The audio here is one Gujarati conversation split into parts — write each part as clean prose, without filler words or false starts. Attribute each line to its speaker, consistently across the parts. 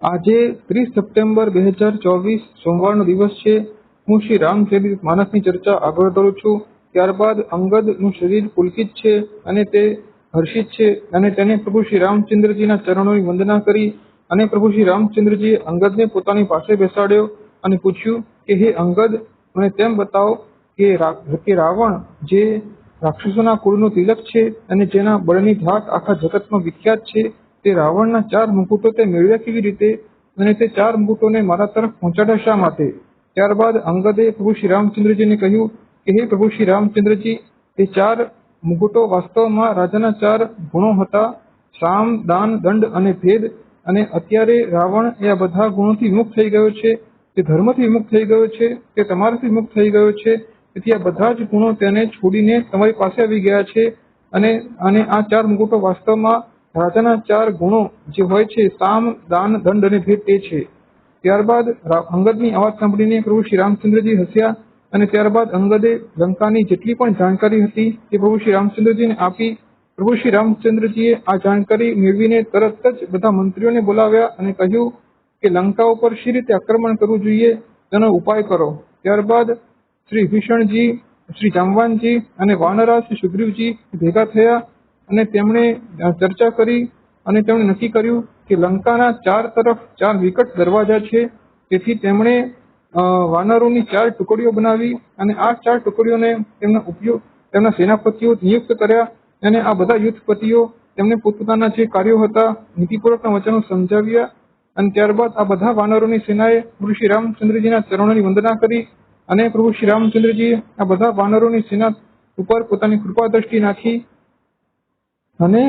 Speaker 1: આજે 30 સપ્ટેમ્બર 2024 સોમવારનો દિવસ છે. હું શ્રી રામચરિત માનસની ચર્ચા આગળ કરું છું. ત્યારબાદ અંગદનું શરીર પુલકિત છે અને તે હર્ષિત છે અને તેને પ્રભુ શ્રી રામચંદ્રજીના ચરણોની વંદના કરી અને પ્રભુ શ્રી રામચંદ્રજીએ અંગદને પોતાની પાસે બેસાડ્યો અને પૂછ્યું કે હે અંગદ, મને તેમ બતાવો કે રાવણ જે રાક્ષસોના કુળનું તિલક છે અને જેના બળની ધાક આખા જગતમાં વિખ્યાત છે, તે રાવણના 4 મુકુટો તે મેળવ્યા કેવી રીતે અને તે 4 મુકુટોને મારા તરફ પહોંચાડ્યા શા માટે? ત્યારબાદ અંગદે પ્રભુ શ્રી રામચંદ્રજીને કહ્યું કે હે પ્રભુ શ્રી રામચંદ્રજી, તે 4 મુકુટો વાસ્તવમાં રાજાના 4 ગુણો હતા: સામ, દાન, દંડ અને ભેદ. અને અત્યારે રાવણ એ આ બધા ગુણોથી વિમુખ થઈ ગયો છે, તે ધર્મથી વિમુખ થઈ ગયો છે, તે તમારાથી વિમુખ થઈ ગયો છે. તેથી આ બધા જ ગુણો તેને છોડીને તમારી પાસે આવી ગયા છે અને આ 4 મુકુટો વાસ્તવમાં રાજાના 4 ગુણો જે હોય છે, સામ, દાન, દંડ અને ભેદ, તે છે. ત્યારબાદ અંગદની અવાજ સાંભળીને પ્રભુ શ્રી રામચંદ્રજી હસ્યા અને ત્યારબાદ અંગદે લંકાની જેટલી પણ જાણકારી હતી તે પ્રભુ શ્રી રામચંદ્રજીને આપી. પ્રભુ શ્રી રામચંદ્રજીએ આ જાણકારી મેળવીને તરત જ બધા મંત્રીઓને બોલાવ્યા અને કહ્યું કે લંકા ઉપર શી રીતે આક્રમણ કરવું જોઈએ તેનો ઉપાય કરો. ત્યારબાદ શ્રી વિભીષણજી, શ્રી જાંબવાનજી અને વાનરા શ્રી સુગ્રીવજી ભેગા થયા અને તેમણે ચર્ચા કરી અને તેમણે નક્કી કર્યું કે લંકાના 4 તરફ 4 વિકટ દરવાજા છે. તેથી તેમણે વાનરોની 4 ટુકડીઓ બનાવી અને આ 4 ટુકડીઓને તેમના સેનાપતિઓ નિયુક્ત કર્યા અને આ બધા યુદ્ધપતિઓ તેમને પોતપોતાના જે કાર્યો હતા નીતિપૂર્વકના વચનો સમજાવ્યા અને ત્યારબાદ આ બધા વાનરોની સેનાએ પ્રભુ શ્રી રામચંદ્રજીના ચરણોની વંદના કરી અને પ્રભુ શ્રી રામચંદ્રજીએ આ બધા વાનરોની સેના ઉપર પોતાની કૃપા દ્રષ્ટિ નાખી અને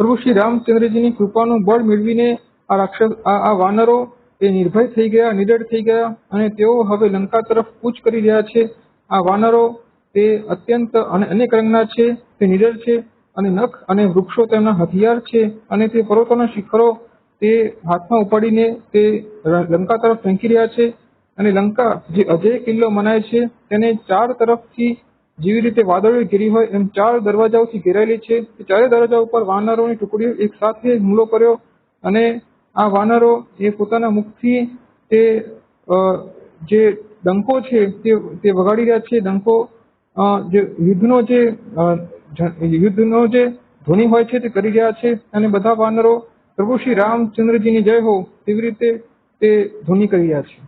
Speaker 1: પ્રભુ શ્રી રામચંદ્રજીની કૃપાનું બળ મેળવીને આ વાનરો એ નિર્ભય થઈ ગયા, નિડર થઈ ગયા અને તેઓ હવે લંકા તરફ કૂચ કરી રહ્યા છે. આ વાનરો તે અત્યંત અનેક રંગના છે, તે નિડર છે અને નખ અને વૃક્ષો તેમના હથિયાર છે અને તે પર્વતોના શિખરો તે હાથમાં ઉપાડીને તે લંકા તરફ ફેંકી રહ્યા છે. અને લંકા જે અજેય કિલ્લો મનાય છે તેને 4 તરફથી જેવી રીતે વાદળો ઘેરી હોય એમ 4 દરવાજાઓથી ઘેરાયેલી છે. તે 4 દરવાજા ઉપર વાનરોની ટુકડીઓ એક સાથે હુમલો કર્યો અને આ વાનરો એ પોતાના મુખથી તે જે ડંકો છે તે વગાડી રહ્યા છે. ડંકો જે યુદ્ધનો જે ધ્વનિ હોય છે તે કરી રહ્યા છે અને બધા વાનરો પ્રભુ શ્રી રામચંદ્રજીની જય હો તેવી રીતે તે ધ્વનિ કરી રહ્યા છે.